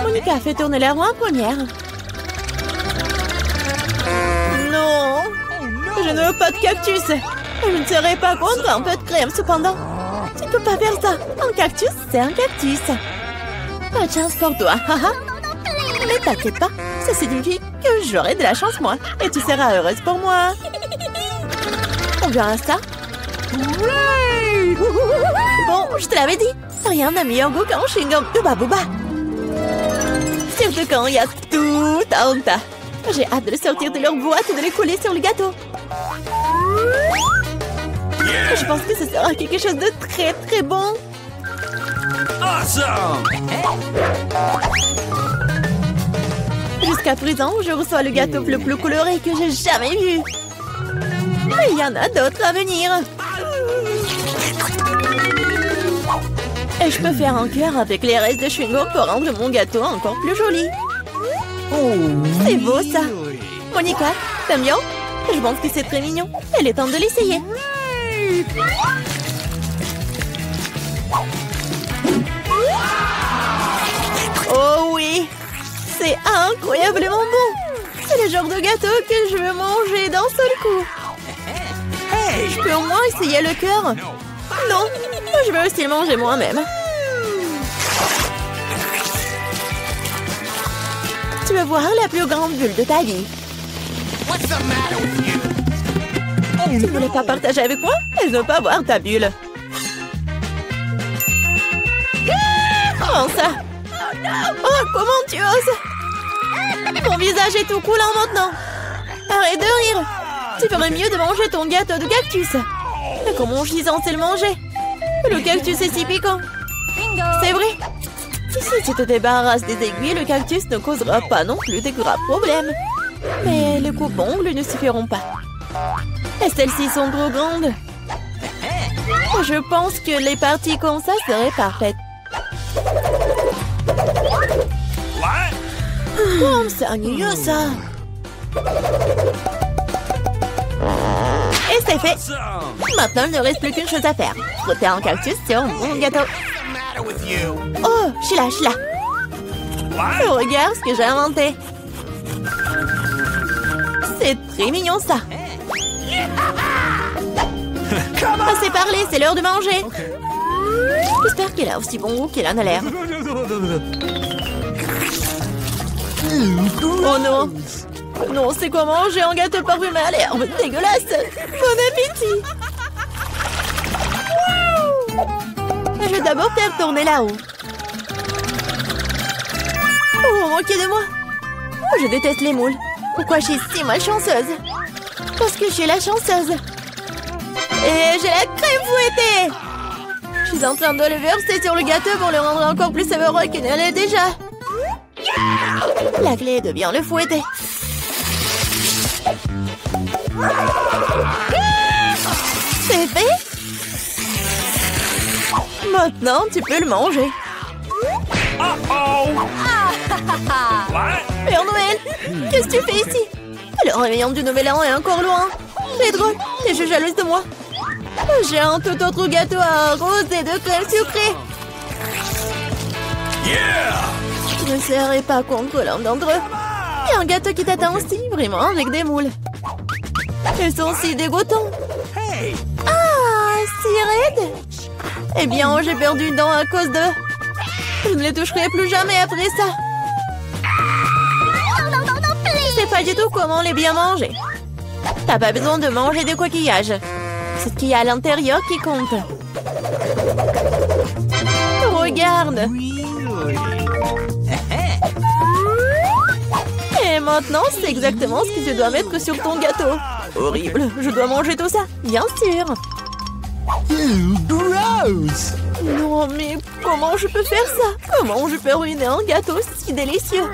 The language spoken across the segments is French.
Monica fait tourner la roue en première. Non, je ne veux pas de cactus. Je ne serai pas contre un peu de crème cependant. Tu ne peux pas faire ça. Un cactus, c'est un cactus. Pas de chance pour toi. Mais t'inquiète pas, ça signifie que j'aurai de la chance moi. Et tu seras heureuse pour moi. On verra ça. Bon, je te l'avais dit. Rien n'a meilleur goût qu'un chewing-gum Hubba Bubba. Surtout quand il y a tout un tas. J'ai hâte de le sortir de leur boîte et de les coller sur le gâteau. Je pense que ce sera quelque chose de très très bon. Awesome! Jusqu'à présent, je reçois le gâteau le plus coloré que j'ai jamais vu. Mais il y en a d'autres à venir. Et je peux faire un cœur avec les restes de chewing-gum pour rendre mon gâteau encore plus joli. C'est beau ça. Monica, t'aimes bien? Je pense que c'est très mignon. Il est temps de l'essayer. Oh oui, c'est incroyablement bon. C'est le genre de gâteau que je veux manger d'un seul coup. Je peux au moins essayer le cœur. Non, je veux aussi le manger moi-même. Tu veux voir la plus grande bulle de ta vie. Tu ne voulais pas partager avec moi? Elle ne veut pas voir ta bulle. Comment ça? Oh, comment tu oses? Ton visage est tout coulant maintenant. Arrête de rire. Tu ferais mieux de manger ton gâteau de cactus. Mais comment je suis censée le manger? Le cactus est si piquant. C'est vrai. Si tu te débarrasses des aiguilles, le cactus ne causera pas non plus de graves problèmes. Mais les coupes-ongles ne suffiront pas. Et celles-ci sont trop grandes. Je pense que les parties comme ça seraient parfaites. Oh, c'est ennuyeux ça. Et c'est fait. Maintenant, il ne reste plus qu'une chose à faire. Frotter un cactus sur mon gâteau. Oh, je suis là. Oh, regarde ce que j'ai inventé. C'est très mignon ça. Assez parlé, c'est l'heure de manger. J'espère qu'elle a aussi bon goût qu'elle en a l'air. Oh non. Non, c'est quoi manger un gâteau parfumé à l'herbe? Dégueulasse. Bon appétit. Je vais d'abord faire tourner là-haut. Oh, moquez de moi. Je déteste les moules. Pourquoi je suis si malchanceuse? Parce que je suis la chanceuse. Et j'ai la crème fouettée. Je suis en train de le verser sur le gâteau pour le rendre encore plus savoureux qu'il ne l'est déjà. La clé est de bien le fouetter. C'est fait. Maintenant, tu peux le manger. Père Noël, qu'est-ce que tu fais ici? Le réveillon du Nouvel An est encore loin. Pedro, t'es jalouse de moi? J'ai un tout autre gâteau à arroser de crème sucrée. Je ne serai pas contre l'un d'entre eux. Il y a un gâteau qui t'attend aussi, vraiment, avec des moules. Ils sont si dégoûtants. Ah, si raide. Eh bien, j'ai perdu une dent à cause d'eux. Je ne les toucherai plus jamais après ça. Je sais pas du tout comment les bien manger. T'as pas besoin de manger de coquillages. C'est ce qu'il y a à l'intérieur qui compte. Regarde. Et maintenant, c'est exactement ce que tu dois mettre sur ton gâteau. Horrible, je dois manger tout ça, bien sûr. Gross! Non, mais comment je peux faire ça? Comment je peux ruiner un gâteau si délicieux?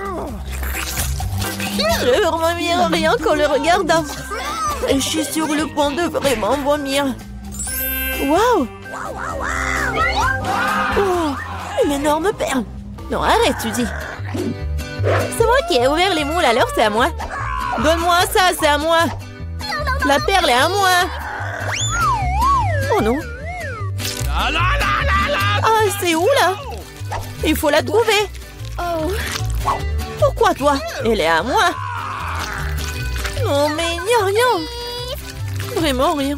Je veux vomir rien qu'en le regardant. Et je suis sur le point de vraiment vomir. Waouh! Oh, une énorme perle. Non, arrête, tu dis. C'est moi qui ai ouvert les moules, alors c'est à moi. Donne-moi ça, c'est à moi. La perle est à moi. Oh non. Ah, c'est où là? Il faut la trouver. Oh. Pourquoi toi? Elle est à moi. Non, mais il n'y a rien. Vraiment rien.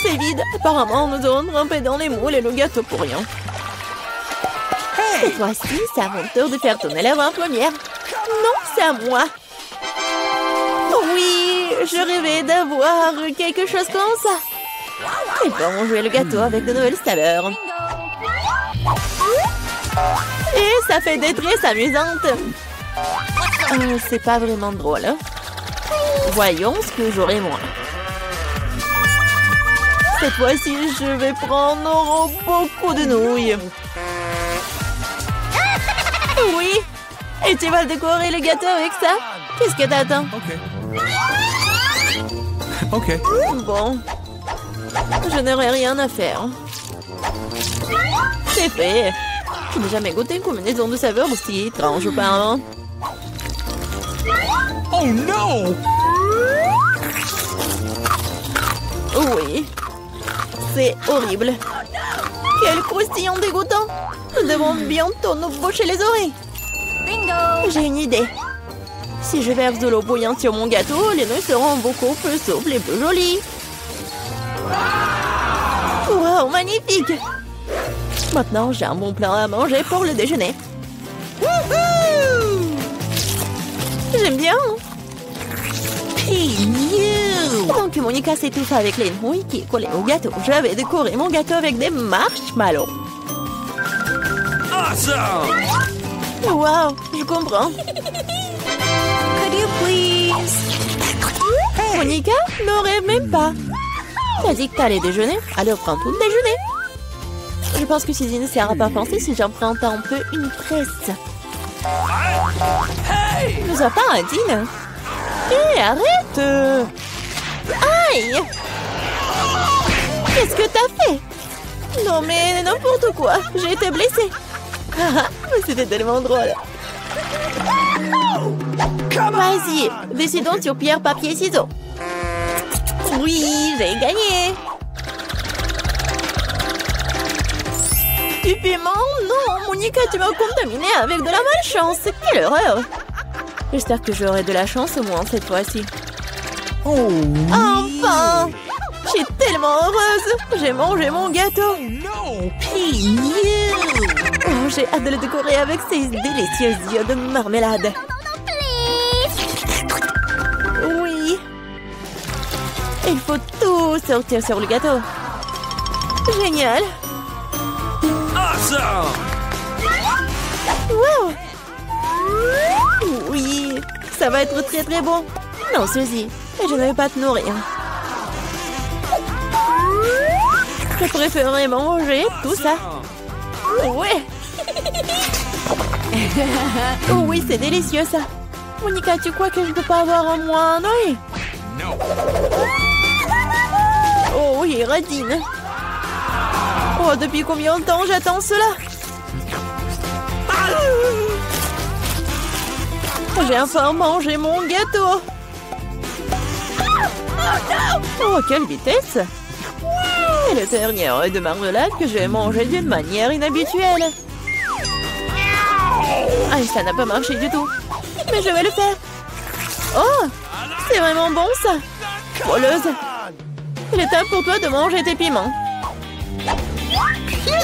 C'est vide. Apparemment, nous aurons trempé dans les moules et le gâteau pour rien. Cette fois-ci, c'est à mon tour de faire tourner l'avant-première. Non, c'est à moi. Oui, je rêvais d'avoir quelque chose comme ça. Et bon, jouer le gâteau avec de nouvelles saveurs. Et ça fait des tresses amusantes. C'est pas vraiment drôle. Hein? Voyons ce que j'aurai moi. Cette fois-ci, je vais prendre beaucoup de nouilles. Oui. Et tu vas décorer le gâteau avec ça? Qu'est-ce que t'attends? Ok. Bon. Je n'aurai rien à faire. C'est fait. Je n'ai jamais goûté une combinaison de saveurs aussi étrange auparavant. Oh non! Oui. C'est horrible. Quel croustillant dégoûtant. Nous devons bientôt nous boucher les oreilles. Bingo! J'ai une idée. Si je verse de l'eau bouillante sur mon gâteau, les nouilles seront beaucoup plus souples et plus jolies. Wow, magnifique! Maintenant, j'ai un bon plat à manger pour le déjeuner. J'aime bien. Pendant que Monica s'étouffe avec les nouilles qui collaient au gâteau, je vais décorer mon gâteau avec des marshmallows. Awesome! Wow, je comprends. Could you please? Monica, ne rêve même pas. T'as dit que t'allais déjeuner, alors prends tout le déjeuner. Je pense que Suzy ne sera pas pensée si j'emprunte un peu une presse. Hey! Nous a pas un dîner. Hé, arrête! Aïe! Qu'est-ce que t'as fait? Non mais n'importe quoi, j'ai été blessée. C'était tellement drôle. Vas-y, décidons sur pierre, papier, ciseaux. Oui, j'ai gagné. Du piment? Non, Monica, tu m'as contaminé avec de la malchance. Quelle horreur! J'espère que j'aurai de la chance au moins cette fois-ci. Oh! Enfin! Je suis tellement heureuse! J'ai mangé mon gâteau! No! Oh, j'ai hâte de le décorer avec ces délicieux yeux de marmelade. Oui! Il faut tout sortir sur le gâteau. Génial! Awesome! Wow! Oui! Ça va être très très bon. Non, Suzy, je ne vais pas te nourrir. Je préférerais manger tout ça. Ouais! Oh oui, c'est délicieux ça. Monica, tu crois que je ne peux pas avoir un moins un œil? No! Oh oui, radine. Oh, depuis combien de temps j'attends cela? J'ai enfin mangé mon gâteau. Oh, quelle vitesse! C'est le dernier œil de marmelade que j'ai mangé d'une manière inhabituelle. Ah, ça n'a pas marché du tout. Mais je vais le faire. Oh, c'est vraiment bon ça. Voleuse. Il est temps pour toi de manger tes piments.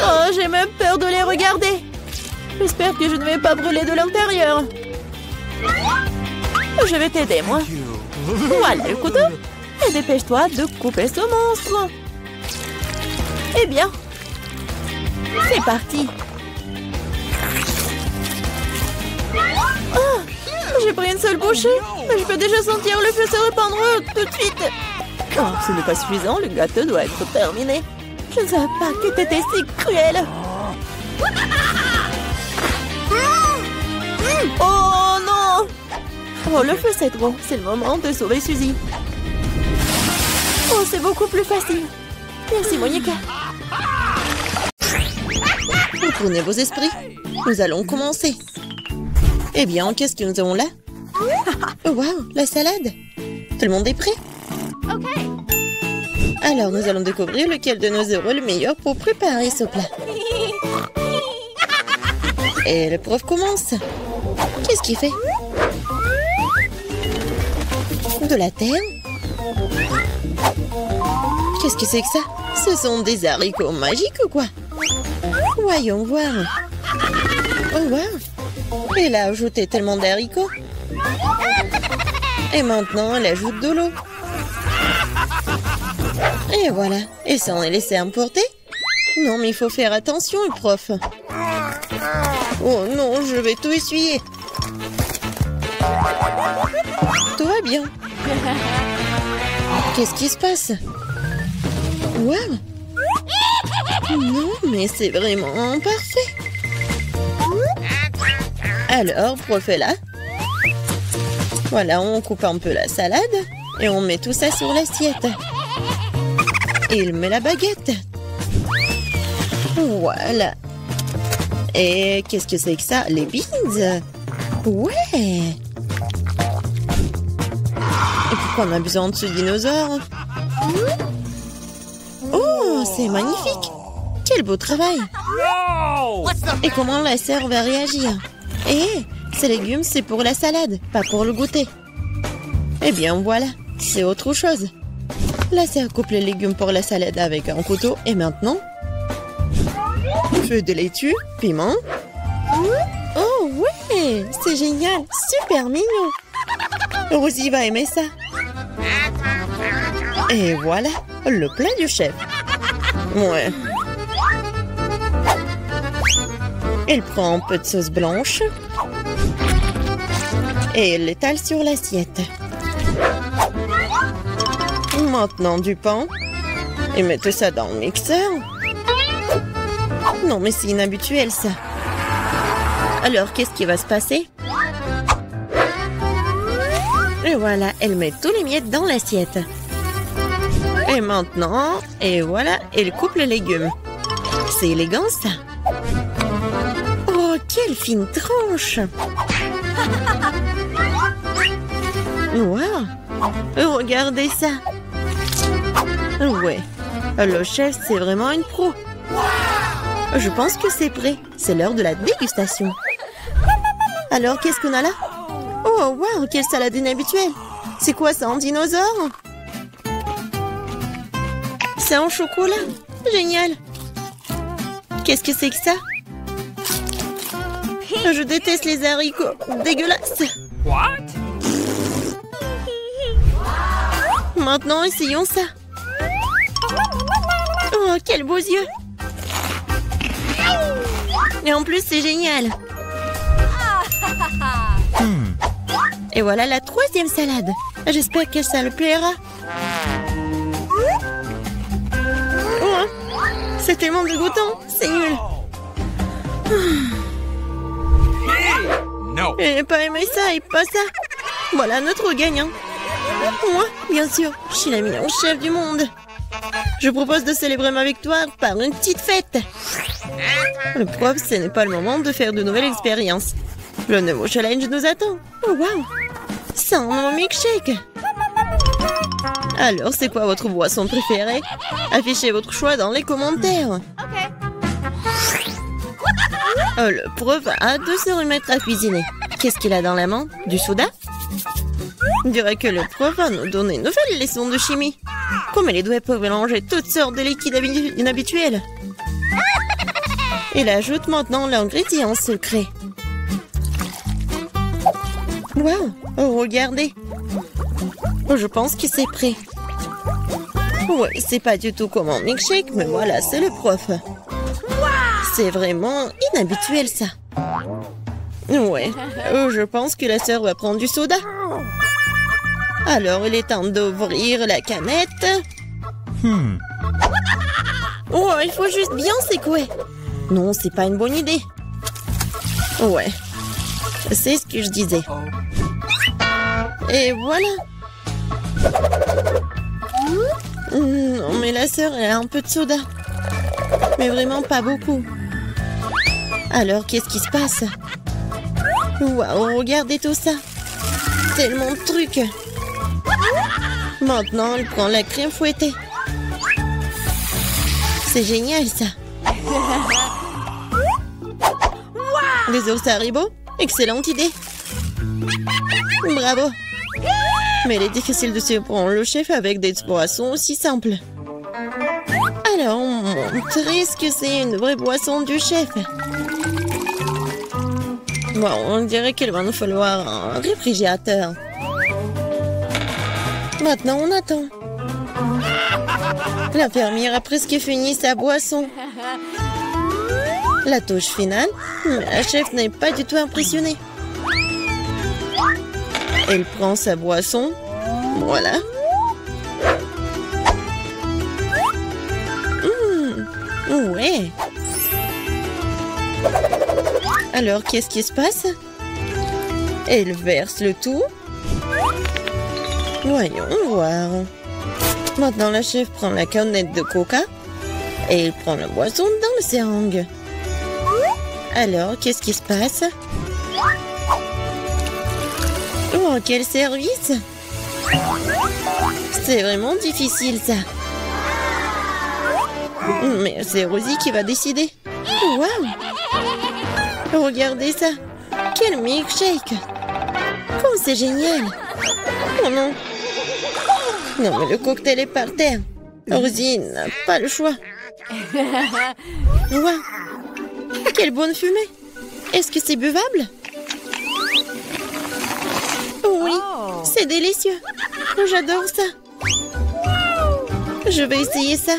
Oh, j'ai même peur de les regarder. J'espère que je ne vais pas brûler de l'intérieur. Je vais t'aider, moi. Voilà le couteau. Et dépêche-toi de couper ce monstre. Eh bien, c'est parti. Oh, j'ai pris une seule bouchée, mais je peux déjà sentir le feu se répandre tout de suite. Oh, ce n'est pas suffisant, le gâteau doit être terminé. Je ne savais pas que t'étais si cruel. Oh non! Oh, le feu c'est trop. C'est le moment de sauver Suzy. Oh, c'est beaucoup plus facile. Merci, Monica. Retournez vos esprits. Nous allons commencer. Eh bien, qu'est-ce que nous avons là? Oh, wow, la salade. Tout le monde est prêt? Alors, nous allons découvrir lequel de nos euros est le meilleur pour préparer ce plat. Et le prof commence. Qu'est-ce qu'il fait? De la terre? Qu'est-ce que c'est que ça? Ce sont des haricots magiques ou quoi? Voyons voir. Oh wow! Elle a ajouté tellement d'haricots. Et maintenant, elle ajoute de l'eau. Et voilà. Et ça, on est laissé emporter? Non, mais il faut faire attention, le prof. Oh non, je vais tout essuyer. Tout va bien. Qu'est-ce qui se passe? Wow! Non, mais c'est vraiment parfait. Alors, prof est là. Voilà, on coupe un peu la salade et on met tout ça sur l'assiette. Il met la baguette. Voilà. Et qu'est-ce que c'est que ça? Les beans? Ouais. Et pourquoi on a besoin de ce dinosaure? Oh, c'est magnifique. Quel beau travail. No! Et comment la sœur va réagir? Eh, ces légumes, c'est pour la salade, pas pour le goûter. Eh bien, voilà, c'est autre chose. La sœur coupe les légumes pour la salade avec un couteau. Et maintenant, feu de laitue, piment. Oh, ouais, c'est génial, super mignon. Rosie va aimer ça. Et voilà, le plat du chef. Ouais. Elle prend un peu de sauce blanche et elle l'étale sur l'assiette. Maintenant du pain et mettez ça dans le mixeur. Non mais c'est inhabituel ça. Alors qu'est-ce qui va se passer? Et voilà, elle met tous les miettes dans l'assiette. Et maintenant, et voilà, elle coupe les légumes. C'est élégant ça. Oh, quelle fine tranche! Wow! Regardez ça! Ouais, le chef, c'est vraiment une pro. Je pense que c'est prêt. C'est l'heure de la dégustation. Alors, qu'est-ce qu'on a là? Oh, wow, quelle salade inhabituelle! C'est quoi ça, un dinosaure? C'est en chocolat. Génial! Qu'est-ce que c'est que ça? Je déteste les haricots. Dégueulasse. What? Maintenant, essayons ça. Oh, quels beaux yeux. Et en plus, c'est génial. Et voilà la troisième salade. J'espère que ça le plaira. Oh, c'est tellement dégoûtant. C'est nul. No. Je n'ai pas aimé ça et pas ça. Voilà notre gagnant. Moi, bien sûr, je suis la meilleure chef du monde. Je propose de célébrer ma victoire par une petite fête. Le prof, ce n'est pas le moment de faire de nouvelles expériences. Le nouveau challenge nous attend. Oh, wow! C'est un nouveau milkshake. Alors, c'est quoi votre boisson préférée? Affichez votre choix dans les commentaires. Le prof a hâte de se remettre à cuisiner. Qu'est-ce qu'il a dans la main? Du soda? On dirait que le prof va nous donner une nouvelle leçon de chimie. Comme les doigts peuvent mélanger toutes sortes de liquides inhabituels. Il ajoute maintenant l'ingrédient secret. Wow! Oh, regardez! Je pense que c'est prêt. Ouais, c'est pas du tout comme un milkshake, mais voilà, c'est le prof. C'est vraiment inhabituel, ça. Ouais, je pense que la sœur va prendre du soda. Alors, il est temps d'ouvrir la canette. Oh, il faut juste bien secouer. Non, c'est pas une bonne idée. Ouais, c'est ce que je disais. Et voilà. Non, mais la sœur, elle a un peu de soda. Mais vraiment pas beaucoup. Alors, qu'est-ce qui se passe? Waouh, regardez tout ça. Tellement de trucs. Maintenant, elle prend la crème fouettée. C'est génial, ça. Les ours Haribo? Excellente idée. Bravo. Mais il est difficile de surprendre le chef avec des boissons aussi simples. Alors, montrer ce que c'est une vraie boisson du chef. Bon, on dirait qu'il va nous falloir un réfrigérateur. Maintenant, on attend. L'infirmière a presque fini sa boisson. La touche finale, mais la chef n'est pas du tout impressionnée. Elle prend sa boisson. Voilà. Ouais. Alors, qu'est-ce qui se passe? Elle verse le tout. Voyons voir. Maintenant, la chef prend la canette de coca et elle prend la boisson dans le seringue. Alors, qu'est-ce qui se passe? Oh, quel service! C'est vraiment difficile, ça. Mais c'est Rosie qui va décider. Waouh! Regardez ça! Quel milkshake! Oh, c'est génial! Oh non! Non, mais le cocktail est par terre. Rosie n'a pas le choix. Waouh! Quelle bonne fumée! Est-ce que c'est buvable? Oui, c'est délicieux. J'adore ça. Je vais essayer ça.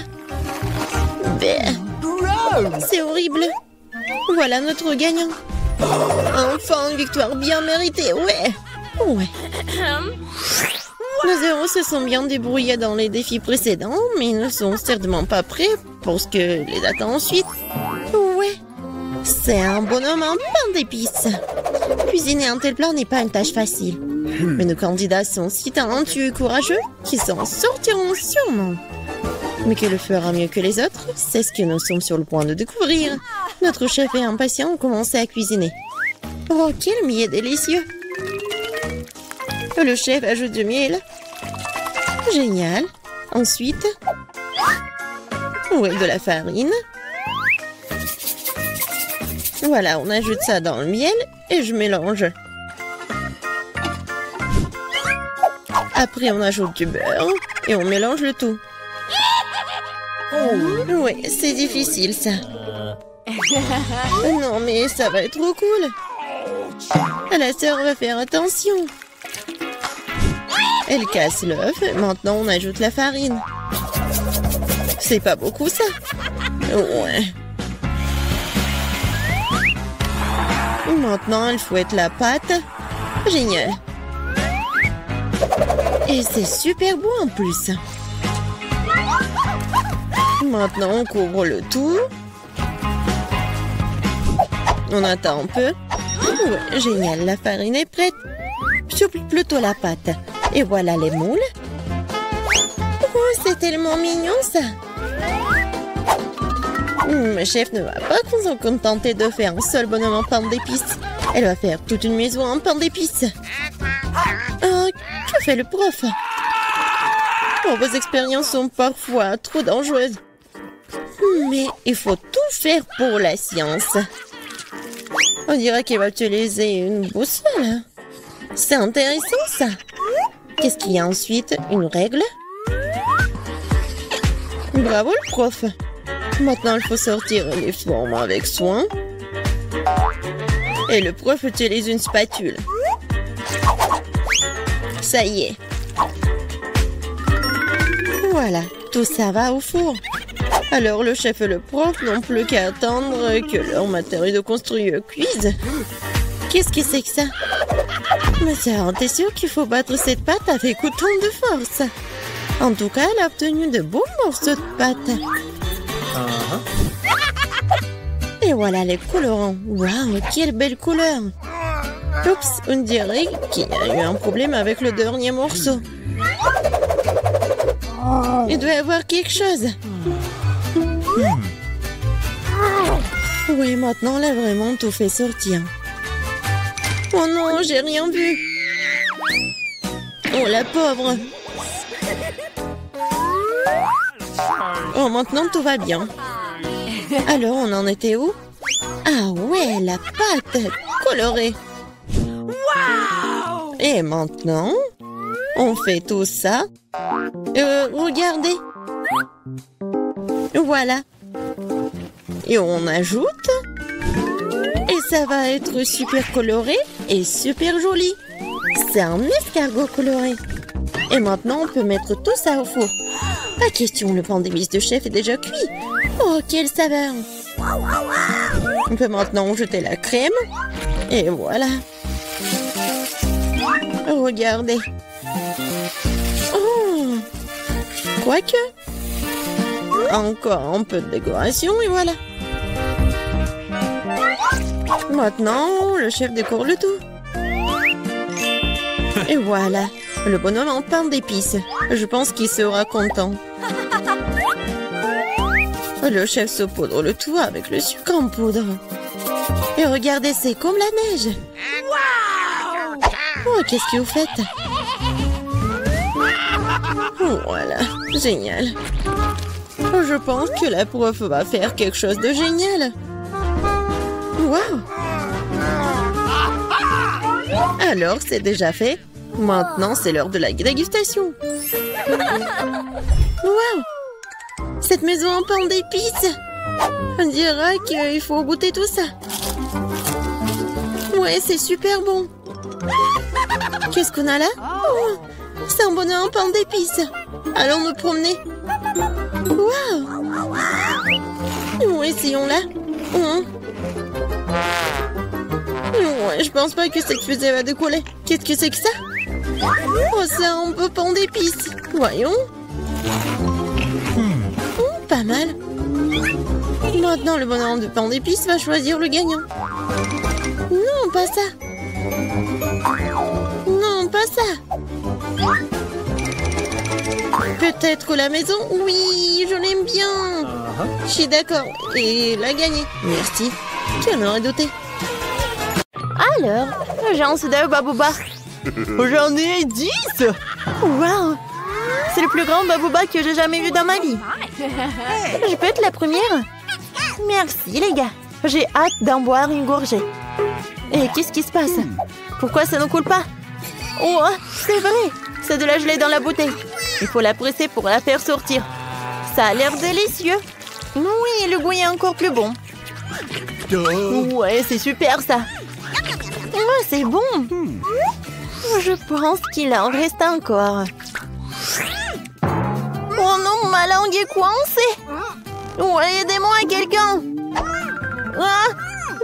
C'est horrible. Voilà notre gagnant. Enfin, une victoire bien méritée, ouais. Nos héros se sont bien débrouillés dans les défis précédents, mais ils ne sont certainement pas prêts pour ce que les attend ensuite. Ouais, c'est un bonhomme en pain d'épices. Cuisiner un tel plat n'est pas une tâche facile. Mais nos candidats sont si talentueux et courageux qu'ils s'en sortiront sûrement. Mais qui le fera mieux que les autres, c'est ce que nous sommes sur le point de découvrir. Notre chef est impatient de commencer à cuisiner. Oh, quel miel délicieux! Le chef ajoute du miel. Génial. Ensuite, de la farine. Voilà, on ajoute ça dans le miel et je mélange. Après, on ajoute du beurre et on mélange le tout. Oui, c'est difficile, ça. Non, mais ça va être trop cool. La sœur va faire attention. Elle casse l'œuf. Maintenant, on ajoute la farine. C'est pas beaucoup, ça. Ouais. Maintenant, elle fouette la pâte. Génial. Et c'est super beau en plus. Maintenant, on couvre le tout. On attend un peu. Ouais, génial, la farine est prête. Souple plutôt la pâte. Et voilà les moules. Oh, c'est tellement mignon, ça. Le chef ne va pas se contenter de faire un seul bonhomme en pain d'épices. Elle va faire toute une maison en pain d'épices. Oh, que fait le prof? Oh, vos expériences sont parfois trop dangereuses. Mais il faut tout faire pour la science. On dirait qu'il va utiliser une boussole. C'est intéressant, ça. Qu'est-ce qu'il y a ensuite? Une règle? Bravo, le prof. Maintenant, il faut sortir les formes avec soin. Et le prof utilise une spatule. Ça y est. Voilà, tout ça va au four. Alors le chef et le prof n'ont plus qu'à attendre que leur matériau de construire cuise. Qu'est-ce que c'est que ça? Mais ça, t'es sûr qu'il faut battre cette pâte avec autant de force? En tout cas, elle a obtenu de beaux morceaux de pâte. Et voilà les colorants. Waouh, quelle belle couleur! Oups, on dirait qu'il y a eu un problème avec le dernier morceau. Il doit y avoir quelque chose. Oui, maintenant, elle a vraiment tout fait sortir. Oh non, j'ai rien vu. Oh, la pauvre. Oh, maintenant, tout va bien. Alors, on en était où? Ah Ah ouais, la pâte colorée. Wow! Et maintenant, on fait tout ça. Regardez. Voilà. Et on ajoute. Et ça va être super coloré et super joli. C'est un escargot coloré. Et maintenant, on peut mettre tout ça au four. Pas question, le pain d'épices de chef est déjà cuit. Oh, quelle saveur! On peut maintenant jeter la crème. Et voilà. Regardez. Oh! Quoique. Encore un peu de décoration et voilà. Maintenant, le chef décore le tout. Et voilà, le bonhomme en pain d'épices. Je pense qu'il sera content. Le chef saupoudre le tout avec le sucre en poudre. Et regardez, c'est comme la neige. Oh, qu'est-ce que vous faites? Voilà, génial. Je pense que la prof va faire quelque chose de génial. Waouh! Alors, c'est déjà fait. Maintenant, c'est l'heure de la dégustation. Waouh! Cette maison en pain d'épices. On dirait qu'il faut goûter tout ça. Ouais, c'est super bon. Qu'est-ce qu'on a là? Oh, c'est un bonheur en pain d'épices. Allons nous promener. Waouh! Essayons-la. Ouais, je pense pas que cette fusée va décoller. Qu'est-ce que c'est que ça? Oh, c'est un peu pain d'épices. Voyons. Pas mal. Maintenant, le bonhomme de pain d'épices va choisir le gagnant. Non, pas ça. Non, pas ça. Peut-être la maison? Oui, je l'aime bien. Je suis d'accord. Et il a gagné. Merci. Qui en aurait douté? Alors, j'en suis d'un babouba. J'en ai 10. Waouh! C'est le plus grand babouba que j'ai jamais vu dans ma vie. Je peux être la première? Merci les gars. J'ai hâte d'en boire une gorgée. Et qu'est-ce qui se passe? Pourquoi ça ne coule pas? Oh, c'est vrai. C'est de la gelée dans la bouteille. Il faut la presser pour la faire sortir. Ça a l'air délicieux. Oui, le goût est encore plus bon. Ouais, c'est super ça. Ouais, c'est bon. Je pense qu'il en reste encore. Oh non, ma langue est coincée. Ouais, aidez-moi quelqu'un. Ah,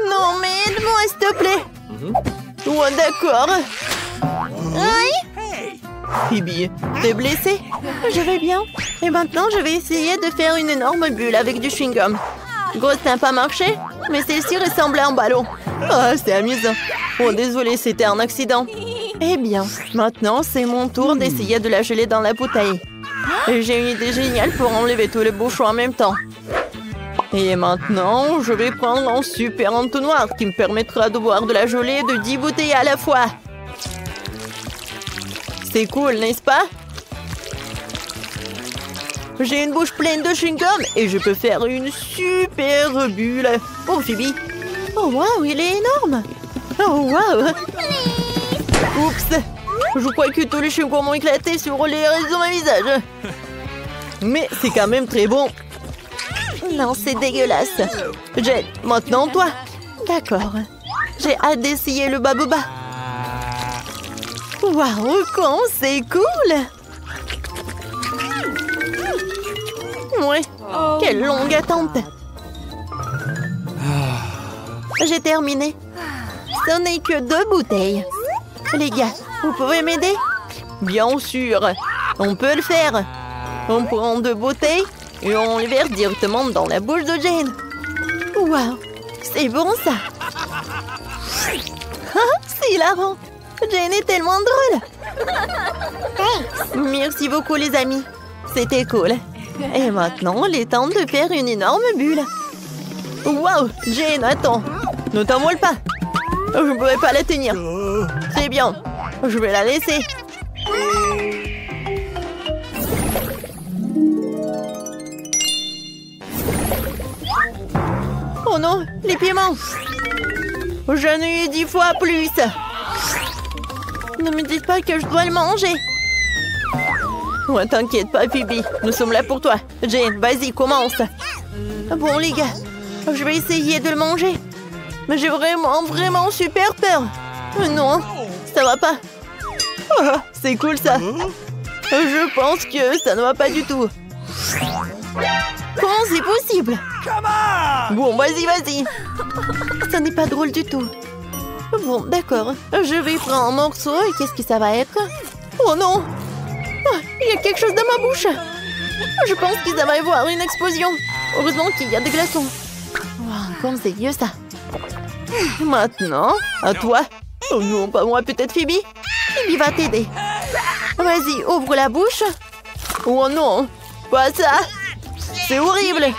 non, mais aide-moi s'il te plaît. Ouais, d'accord. Aïe. Phoebe, t'es blessée? Je vais bien. Et maintenant, je vais essayer de faire une énorme bulle avec du chewing-gum. Gros, ça n'a pas marché, mais celle-ci ressemblait à un ballon. Ah, c'est amusant. Oh, désolé, c'était un accident. Eh bien, maintenant, c'est mon tour d'essayer de la geler dans la bouteille. J'ai une idée géniale pour enlever tous les bouchons en même temps. Et maintenant, je vais prendre un super entonnoir qui me permettra de boire de la gelée de 10 bouteilles à la fois. C'est cool, n'est-ce pas? J'ai une bouche pleine de chewing-gum et je peux faire une super bulle. Oh, Phoebe. Oh, waouh, il est énorme. Oh, waouh. Oups. Je crois que tous les chewing-gums ont éclaté sur les restes de mon visage. Mais c'est quand même très bon. Non, c'est dégueulasse. Jen, maintenant toi. D'accord. J'ai hâte d'essayer le babouba. Waouh, con, c'est cool. Ouais, quelle longue attente. J'ai terminé. Ce n'est que 2 bouteilles. Les gars, vous pouvez m'aider? Bien sûr, on peut le faire. On prend 2 bouteilles et on les verse directement dans la bouche de Jane. Waouh, c'est bon ça. C'est hilarant. Jane est tellement drôle. Merci beaucoup les amis. C'était cool. Et maintenant, il est temps de faire une énorme bulle. Waouh, Jane, attends. Ne t'envole pas. Je ne pourrais pas la tenir. C'est bien. Je vais la laisser. Oh non, les piments. J'en ai eu 10 fois plus. Ne me dites pas que je dois le manger. Ouais, t'inquiète pas, Phoebe. Nous sommes là pour toi. Jane, vas-y, commence. Bon, les gars, je vais essayer de le manger. Mais j'ai vraiment super peur. Non, ça va pas. Oh, c'est cool, ça. Je pense que ça ne va pas du tout. Comment c'est possible? Bon, vas-y. Ça n'est pas drôle du tout. Bon, d'accord. Je vais prendre un morceau et qu'est-ce que ça va être? Oh non! Oh, il y a quelque chose dans ma bouche. Je pense qu'il va y avoir une explosion. Heureusement qu'il y a des glaçons. Wow, comme c'est vieux ça. Maintenant, à toi. Oh non, pas moi, peut-être Phoebe. Phoebe va t'aider. Vas-y, ouvre la bouche. Oh non, pas ça. C'est horrible.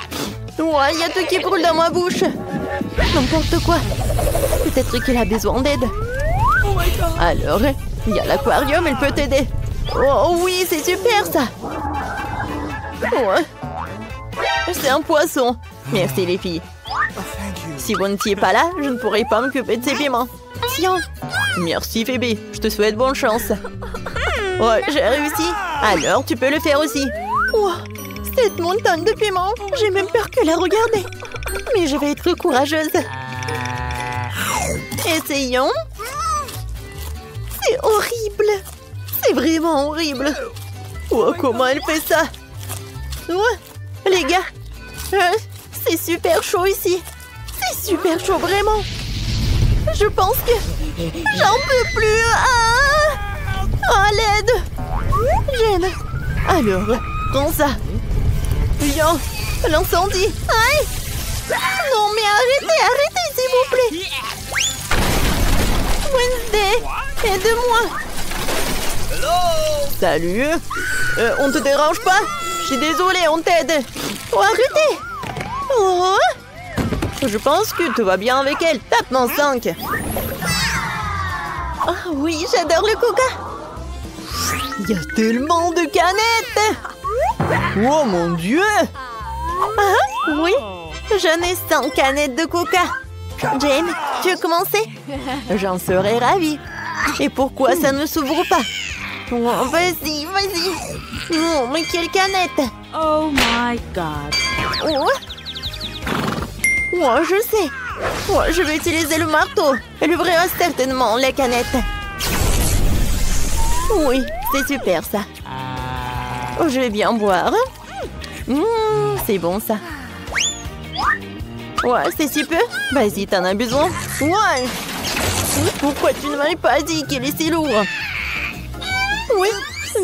Ouais, il y a tout qui brûle dans ma bouche. N'importe quoi. Peut-être qu'il a besoin d'aide. Alors, il y a l'aquarium, elle peut t'aider. Oh oui, c'est super ça. Ouais. C'est un poisson. Merci les filles. Si vous n'étiez pas là, je ne pourrais pas m'occuper de ces piments. Tiens. Merci Phoebe, je te souhaite bonne chance. Ouais, j'ai réussi. Alors, tu peux le faire aussi. Wow, cette montagne de piments, j'ai même peur que la regarder. Mais je vais être courageuse. Essayons. C'est horrible. C'est vraiment horrible. Oh, comment elle fait ça? Ouais, les gars, c'est super chaud ici. C'est super chaud, vraiment. Je pense que j'en peux plus. Ah, à l'aide. Jane. Alors, prends ça. Viens, l'incendie. Aïe. Non, mais arrêtez, s'il vous plaît. Wednesday, aide-moi. Salut. On te dérange pas? Je suis désolée, on t'aide. Oh, arrêtez. Oh. Je pense que tout va bien avec elle. Tape mon 5. Ah oui, j'adore le coca. Il y a tellement de canettes. Oh mon Dieu. Ah oui, j'en ai 100 canettes de coca. Jane, tu veux commencer? J'en serais ravie. Et pourquoi ça ne s'ouvre pas? Oh, vas-y. Oh, mais quelle canette! Oh my God. Oh. Oh, je sais. Oh, je vais utiliser le marteau. Elle ouvrira certainement la canette. Oui, c'est super ça. Oh, je vais bien boire. C'est bon ça. Ouais, c'est si peu. Vas-y, t'en as besoin. Ouais. Pourquoi tu ne m'avais pas dit qu'il est si lourd? Oui.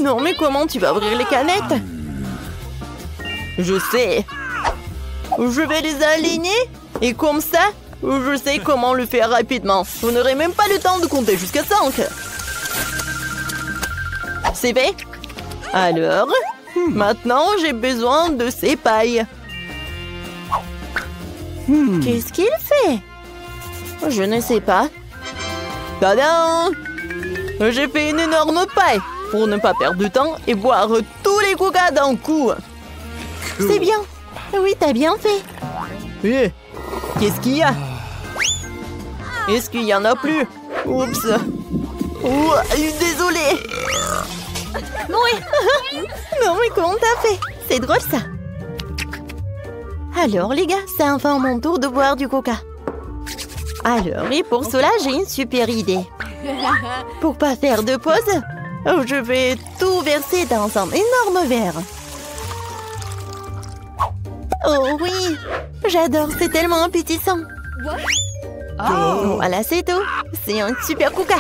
Non, mais comment tu vas ouvrir les canettes? Je sais. Je vais les aligner. Et comme ça, je sais comment le faire rapidement. Vous n'aurez même pas le temps de compter jusqu'à 5. C'est fait? Alors, maintenant, j'ai besoin de ces pailles. Qu'est-ce qu'il fait? Je ne sais pas. Tadam! J'ai fait une énorme paille pour ne pas perdre de temps et boire tous les coca d'un coup. C'est bien. Oui, t'as bien fait. Qu'est-ce qu'il y a? Est-ce qu'il y en a plus? Oups. Oh, désolée. Oui. Non, mais comment t'as fait? C'est drôle, ça. Alors, les gars, c'est enfin mon tour de boire du coca. Alors, et pour cela, j'ai une super idée. Pour pas faire de pause, je vais tout verser dans un énorme verre. Oh oui, j'adore, c'est tellement appétissant. Voilà, c'est tout. C'est un super coca.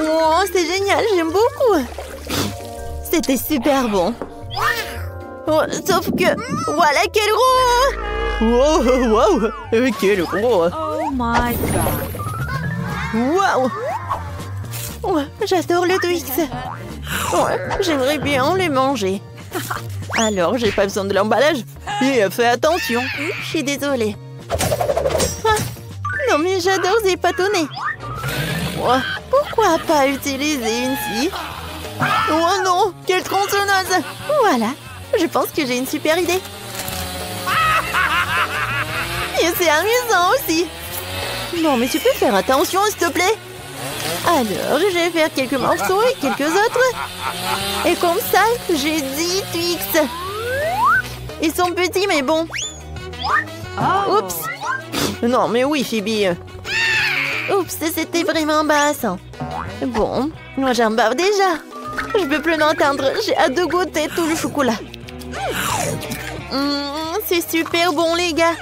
Oh, c'est génial, j'aime beaucoup. C'était super bon. Oh, sauf que, voilà quel gros. Wow, quel gros. Oh my God. Wow. Oh, j'adore le Twix. Oh, j'aimerais bien les manger. Alors, j'ai pas besoin de l'emballage. Et fais attention. Je suis désolée. Ah, non, mais j'adore ces bâtonnets. Oh, pourquoi pas utiliser une scie? Oh non, quelle tronçonneuse. Voilà, je pense que j'ai une super idée. C'est amusant aussi. Non, mais tu peux faire attention, s'il te plaît. Alors, je vais faire quelques morceaux et quelques autres. Et comme ça, j'ai 10 Twix. Ils sont petits, mais bon. Oups. Non, mais oui, Phoebe. Oups, c'était vraiment basse. Bon, moi j'en bave déjà. Je peux plus l'entendre. J'ai hâte de goûter tout le chocolat. C'est super bon, les gars.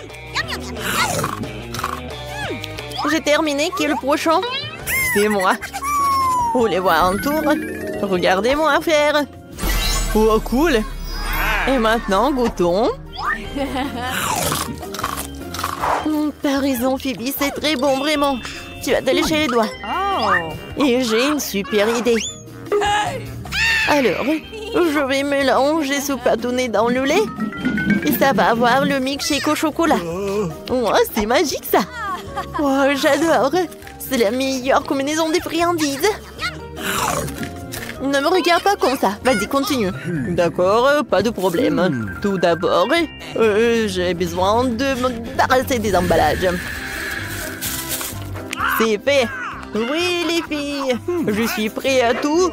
J'ai terminé. Qui est le prochain? C'est moi. Vous voulez voir un tour? Regardez-moi faire. Oh, cool. Et maintenant, goûtons. T'as raison, Phoebe, c'est très bon, vraiment. Tu vas te lécher les doigts. Et j'ai une super idée. Alors, je vais mélanger ce pâtonnet dans le lait. Et ça va avoir le milkshake au chocolat. Oh, c'est magique, ça. Oh, j'adore. C'est la meilleure combinaison des friandises. Ne me regarde pas comme ça. Vas-y, continue. D'accord, pas de problème. Tout d'abord, j'ai besoin de me débarrasser des emballages. C'est fait. Oui, les filles. Je suis prêt à tout.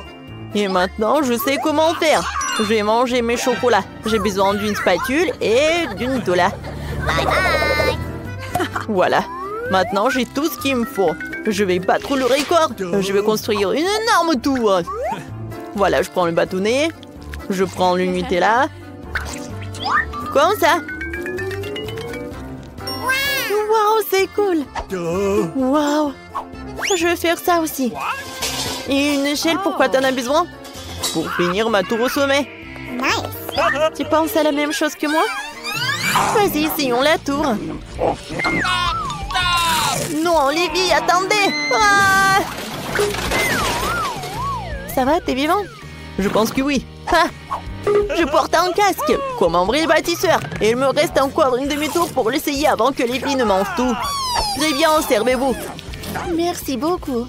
Et maintenant, je sais comment faire. Je vais manger mes chocolats. J'ai besoin d'une spatule et d'une tola. Voilà. Maintenant, j'ai tout ce qu'il me faut. Je vais battre le record. Je vais construire une énorme tour. Voilà, je prends le bâtonnet. Je prends le Nutella. Comme ça. Waouh, c'est cool. Waouh. Je vais faire ça aussi. Et une échelle, pourquoi t'en as besoin? Pour finir ma tour au sommet. Tu penses à la même chose que moi? Vas-y, essayons la tour. Non, Libby, attendez! Ah! Ça va, t'es vivant? Je pense que oui. Ah! Je porte un casque, comme un vrai bâtisseur. Et il me reste encore une demi-tour pour l'essayer avant que les filles ne mangent tout. Très bien, servez-vous. Merci beaucoup.